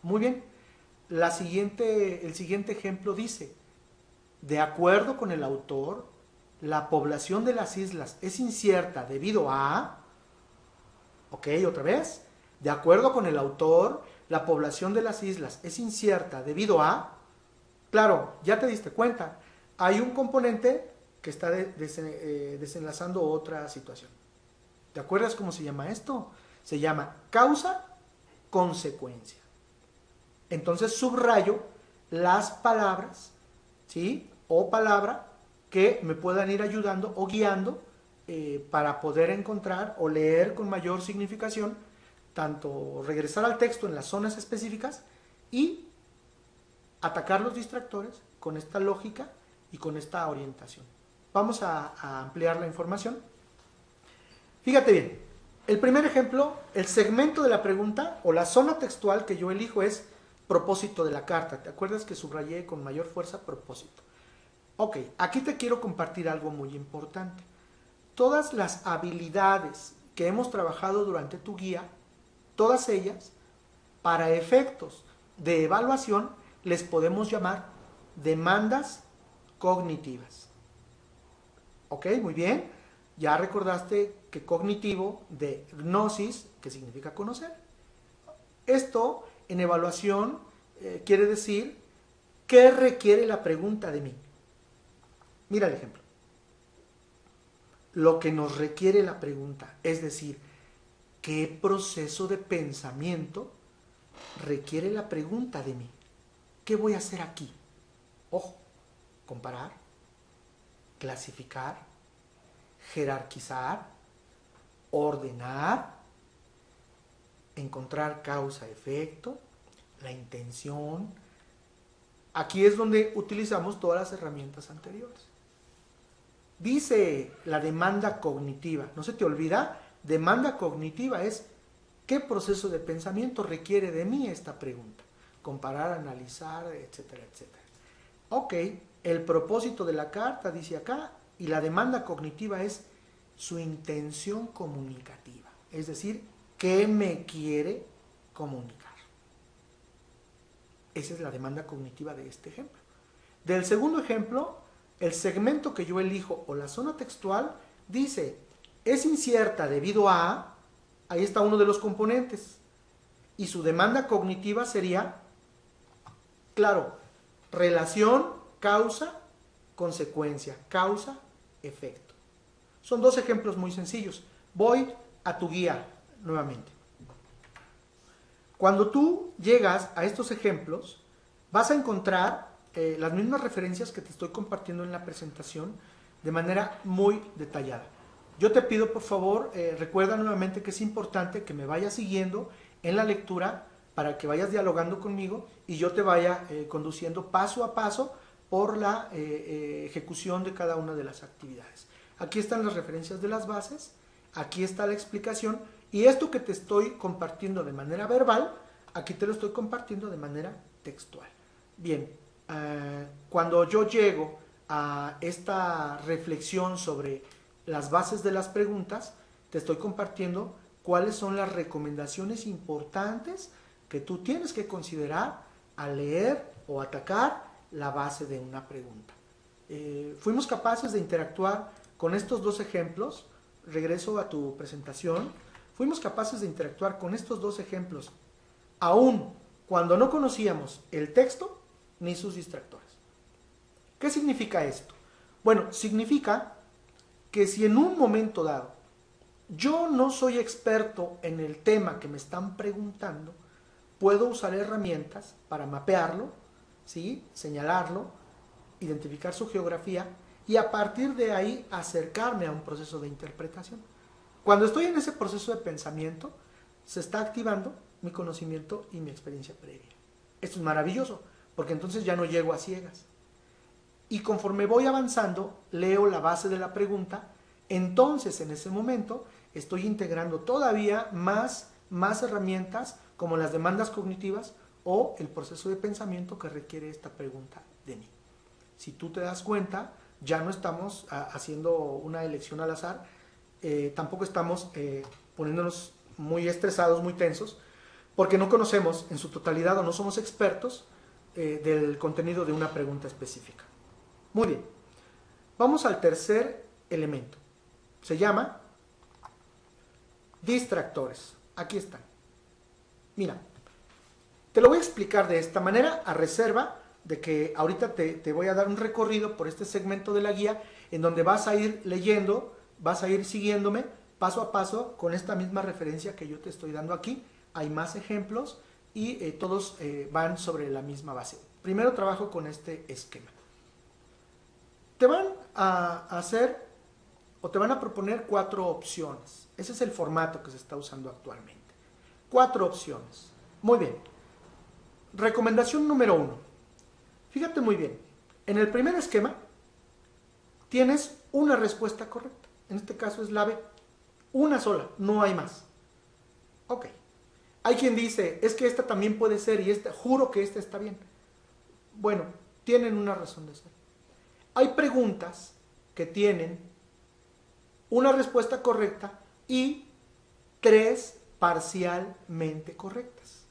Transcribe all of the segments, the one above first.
Muy bien. El siguiente ejemplo dice, de acuerdo con el autor, la población de las islas es incierta debido a... Ok, otra vez. De acuerdo con el autor, la población de las islas es incierta debido a... Claro, ya te diste cuenta. Hay un componente que está desenlazando otra situación. ¿Te acuerdas cómo se llama esto? Se llama causa-consecuencia. Entonces subrayo las palabras, ¿sí? O palabra que me puedan ir ayudando o guiando para poder encontrar o leer con mayor significación, tanto regresar al texto en las zonas específicas y atacar los distractores con esta lógica y con esta orientación. Vamos a ampliar la información. Fíjate bien, el primer ejemplo, el segmento de la pregunta o la zona textual que yo elijo es propósito de la carta. ¿Te acuerdas que subrayé con mayor fuerza propósito? Ok, aquí te quiero compartir algo muy importante. Todas las habilidades que hemos trabajado durante tu guía, todas ellas, para efectos de evaluación, les podemos llamar demandas cognitivas. Ok, muy bien. Ya recordaste que cognitivo de gnosis, que significa conocer. Esto en evaluación quiere decir ¿qué requiere la pregunta de mí? Mira el ejemplo. Lo que nos requiere la pregunta, es decir, ¿qué proceso de pensamiento requiere la pregunta de mí? ¿Qué voy a hacer aquí? Ojo, comparar, clasificar, jerarquizar, ordenar, encontrar causa-efecto, la intención. Aquí es donde utilizamos todas las herramientas anteriores. Dice la demanda cognitiva, no se te olvida, demanda cognitiva es ¿qué proceso de pensamiento requiere de mí esta pregunta? Comparar, analizar, etcétera, etcétera. Ok, el propósito de la carta dice acá, y la demanda cognitiva es su intención comunicativa, es decir, ¿qué me quiere comunicar? Esa es la demanda cognitiva de este ejemplo. Del segundo ejemplo, el segmento que yo elijo o la zona textual dice, es incierta debido a, ahí está uno de los componentes, y su demanda cognitiva sería, claro, relación, causa, consecuencia, causa, efecto. Son dos ejemplos muy sencillos. Voy a tu guía nuevamente. Cuando tú llegas a estos ejemplos, vas a encontrar las mismas referencias que te estoy compartiendo en la presentación de manera muy detallada. Yo te pido, por favor, recuerda nuevamente que es importante que me vayas siguiendo en la lectura para que vayas dialogando conmigo y yo te vaya conduciendo paso a paso por la ejecución de cada una de las actividades. Aquí están las referencias de las bases, aquí está la explicación y esto que te estoy compartiendo de manera verbal, aquí te lo estoy compartiendo de manera textual. Bien, cuando yo llego a esta reflexión sobre las bases de las preguntas, te estoy compartiendo cuáles son las recomendaciones importantes que tú tienes que considerar al leer o atacar la base de una pregunta. Fuimos capaces de interactuar con estos dos ejemplos. Regreso a tu presentación. Fuimos capaces de interactuar con estos dos ejemplos, aún cuando no conocíamos el texto ni sus distractores. ¿Qué significa esto? Bueno, significa que si en un momento dado yo no soy experto en el tema que me están preguntando, puedo usar herramientas para mapearlo, ¿sí? Señalarlo, identificar su geografía y a partir de ahí acercarme a un proceso de interpretación. Cuando estoy en ese proceso de pensamiento, se está activando mi conocimiento y mi experiencia previa. Esto es maravilloso, porque entonces ya no llego a ciegas. Y conforme voy avanzando, leo la base de la pregunta, entonces en ese momento estoy integrando todavía más herramientas como las demandas cognitivas o el proceso de pensamiento que requiere esta pregunta de mí. Si tú te das cuenta, ya no estamos haciendo una elección al azar, tampoco estamos poniéndonos muy estresados, muy tensos, porque no conocemos en su totalidad o no somos expertos del contenido de una pregunta específica. Muy bien, vamos al tercer elemento. Se llama distractores. Aquí están. Mira, te lo voy a explicar de esta manera a reserva de que ahorita te voy a dar un recorrido por este segmento de la guía en donde vas a ir leyendo, vas a ir siguiéndome paso a paso con esta misma referencia que yo te estoy dando aquí. Hay más ejemplos y todos van sobre la misma base. Primero trabajo con este esquema. Te van a hacer o te van a proponer 4 opciones. Ese es el formato que se está usando actualmente. 4 opciones. Muy bien. Recomendación número 1. Fíjate muy bien. En el primer esquema tienes una respuesta correcta. En este caso es la B. Una sola, no hay más. Ok. Hay quien dice, es que esta también puede ser y esta, juro que esta está bien. Bueno, tienen una razón de ser. Hay preguntas que tienen una respuesta correcta y 3 parcialmente correctas.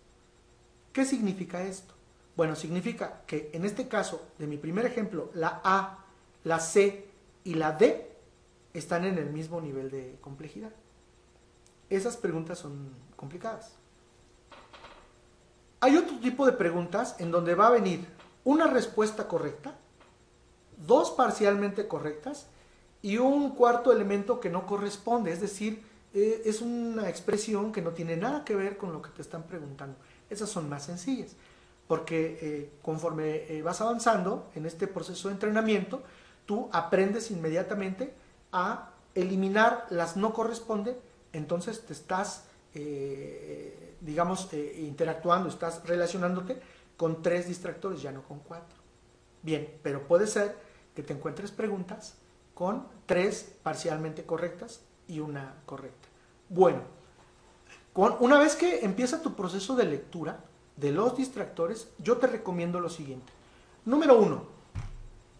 ¿Qué significa esto? Bueno, significa que en este caso, de mi primer ejemplo, la A, la C y la D están en el mismo nivel de complejidad. Esas preguntas son complicadas. Hay otro tipo de preguntas en donde va a venir una respuesta correcta, 2 parcialmente correctas y un cuarto elemento que no corresponde, es decir, es una expresión que no tiene nada que ver con lo que te están preguntando. Esas son más sencillas, porque conforme vas avanzando en este proceso de entrenamiento, tú aprendes inmediatamente a eliminar las no corresponde, entonces te estás, interactuando, estás relacionándote con 3 distractores, ya no con 4. Bien, pero puede ser que te encuentres preguntas con 3 parcialmente correctas y una correcta. Bueno, una vez que empieza tu proceso de lectura de los distractores, yo te recomiendo lo siguiente. Número 1,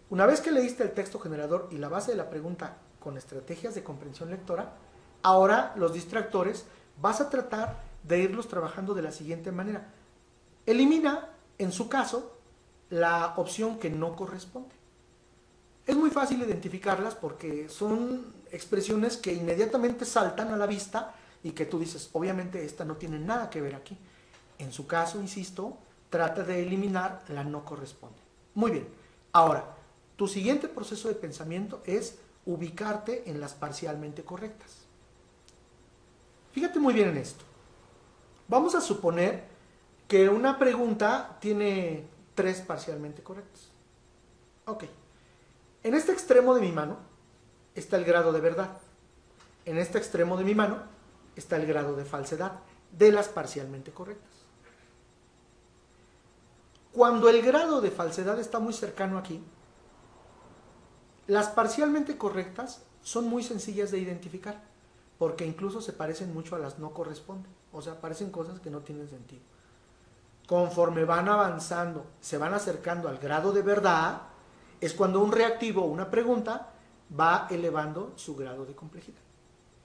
una vez que leíste el texto generador y la base de la pregunta con estrategias de comprensión lectora, ahora los distractores vas a tratar de irlos trabajando de la siguiente manera. Elimina, en su caso, la opción que no corresponde. Es muy fácil identificarlas porque son expresiones que inmediatamente saltan a la vista y que tú dices, obviamente esta no tiene nada que ver aquí. En su caso, insisto, trata de eliminar la no corresponde. Muy bien. Ahora, tu siguiente proceso de pensamiento es ubicarte en las parcialmente correctas. Fíjate muy bien en esto. Vamos a suponer que una pregunta tiene 3 parcialmente correctas. Ok. En este extremo de mi mano está el grado de verdad. En este extremo de mi mano está el grado de falsedad de las parcialmente correctas. Cuando el grado de falsedad está muy cercano aquí, las parcialmente correctas son muy sencillas de identificar, porque incluso se parecen mucho a las no corresponden, o sea, parecen cosas que no tienen sentido. Conforme van avanzando, se van acercando al grado de verdad, es cuando un reactivo o una pregunta va elevando su grado de complejidad.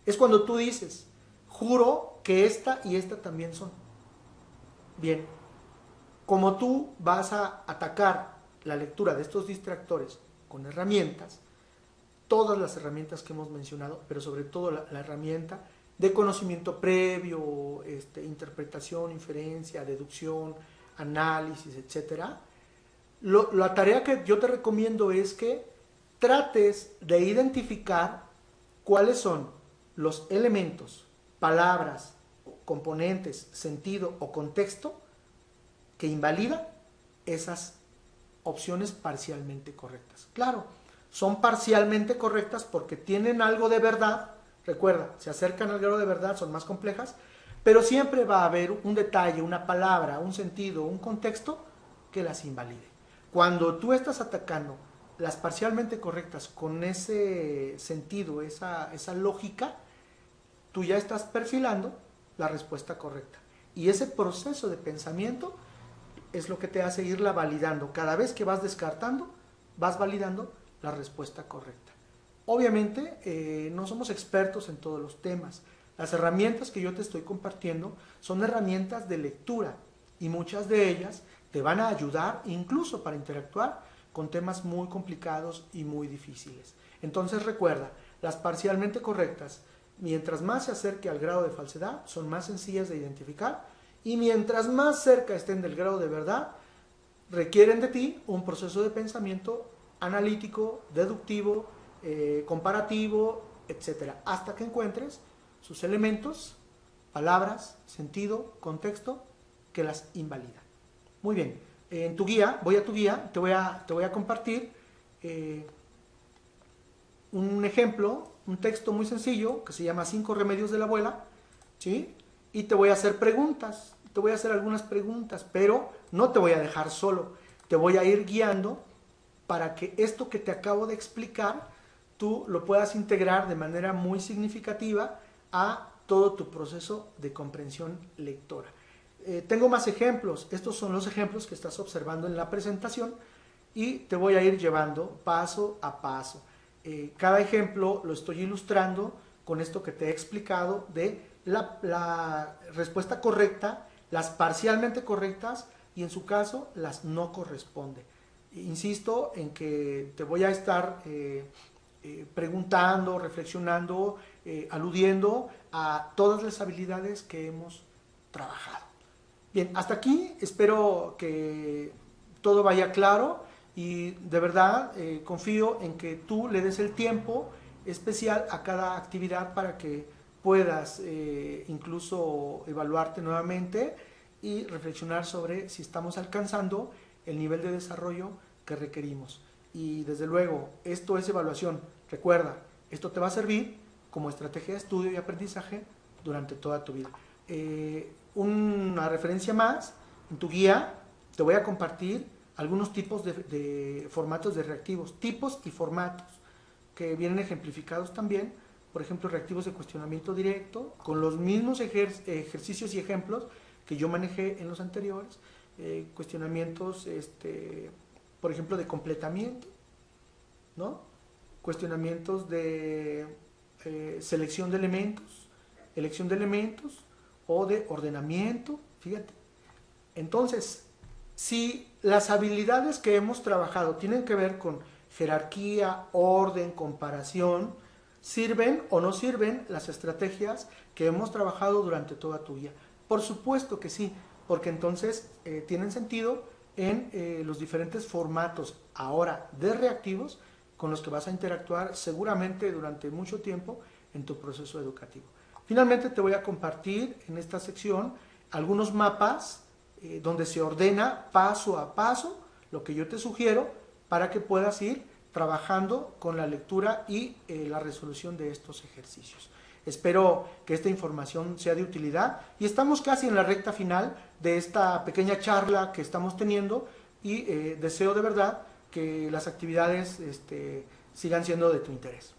Es cuando tú dices, juro que esta y esta también son. Bien, como tú vas a atacar la lectura de estos distractores con herramientas, todas las herramientas que hemos mencionado, pero sobre todo la herramienta de conocimiento previo, interpretación, inferencia, deducción, análisis, etcétera. La tarea que yo te recomiendo es que trates de identificar cuáles son los elementos, palabras, componentes, sentido o contexto que invalidan esas opciones parcialmente correctas. Claro, son parcialmente correctas porque tienen algo de verdad. Recuerda, se acercan al grado de verdad, son más complejas, pero siempre va a haber un detalle, una palabra, un sentido, un contexto que las invalide. Cuando tú estás atacando las parcialmente correctas con ese sentido, esa lógica, tú ya estás perfilando la respuesta correcta. Y ese proceso de pensamiento es lo que te hace irla validando. Cada vez que vas descartando, vas validando la respuesta correcta. Obviamente, no somos expertos en todos los temas. Las herramientas que yo te estoy compartiendo son herramientas de lectura y muchas de ellas te van a ayudar incluso para interactuar con temas muy complicados y muy difíciles. Entonces recuerda, las parcialmente correctas, mientras más se acerque al grado de falsedad, son más sencillas de identificar, y mientras más cerca estén del grado de verdad, requieren de ti un proceso de pensamiento analítico, deductivo, comparativo, etc. Hasta que encuentres sus elementos, palabras, sentido, contexto, que las invalidan. Muy bien, en tu guía, voy a tu guía, te voy a compartir un ejemplo, un texto muy sencillo que se llama 5 remedios de la abuela, ¿sí? Y te voy a hacer preguntas, te voy a hacer algunas preguntas, pero no te voy a dejar solo, te voy a ir guiando para que esto que te acabo de explicar, tú lo puedas integrar de manera muy significativa a todo tu proceso de comprensión lectora. Tengo más ejemplos, estos son los ejemplos que estás observando en la presentación y te voy a ir llevando paso a paso. Cada ejemplo lo estoy ilustrando con esto que te he explicado de la respuesta correcta, las parcialmente correctas y en su caso las no corresponde. Insisto en que te voy a estar preguntando, reflexionando, aludiendo a todas las habilidades que hemos trabajado. Bien, hasta aquí espero que todo vaya claro y de verdad confío en que tú le des el tiempo especial a cada actividad para que puedas incluso evaluarte nuevamente y reflexionar sobre si estamos alcanzando el nivel de desarrollo que requerimos. Y desde luego, esto es evaluación. Recuerda, esto te va a servir como estrategia de estudio y aprendizaje durante toda tu vida. Una referencia más, en tu guía te voy a compartir algunos tipos de formatos de reactivos, tipos y formatos que vienen ejemplificados también, por ejemplo, reactivos de cuestionamiento directo, con los mismos ejercicios y ejemplos que yo manejé en los anteriores, cuestionamientos, por ejemplo, de completamiento, ¿no? Cuestionamientos de selección de elementos, elección de elementos, o de ordenamiento, fíjate. Entonces, si las habilidades que hemos trabajado tienen que ver con jerarquía, orden, comparación, ¿sirven o no sirven las estrategias que hemos trabajado durante toda tu guía? Por supuesto que sí, porque entonces tienen sentido en los diferentes formatos ahora de reactivos con los que vas a interactuar seguramente durante mucho tiempo en tu proceso educativo. Finalmente te voy a compartir en esta sección algunos mapas donde se ordena paso a paso lo que yo te sugiero para que puedas ir trabajando con la lectura y la resolución de estos ejercicios. Espero que esta información sea de utilidad y estamos casi en la recta final de esta pequeña charla que estamos teniendo y deseo de verdad que las actividades sigan siendo de tu interés.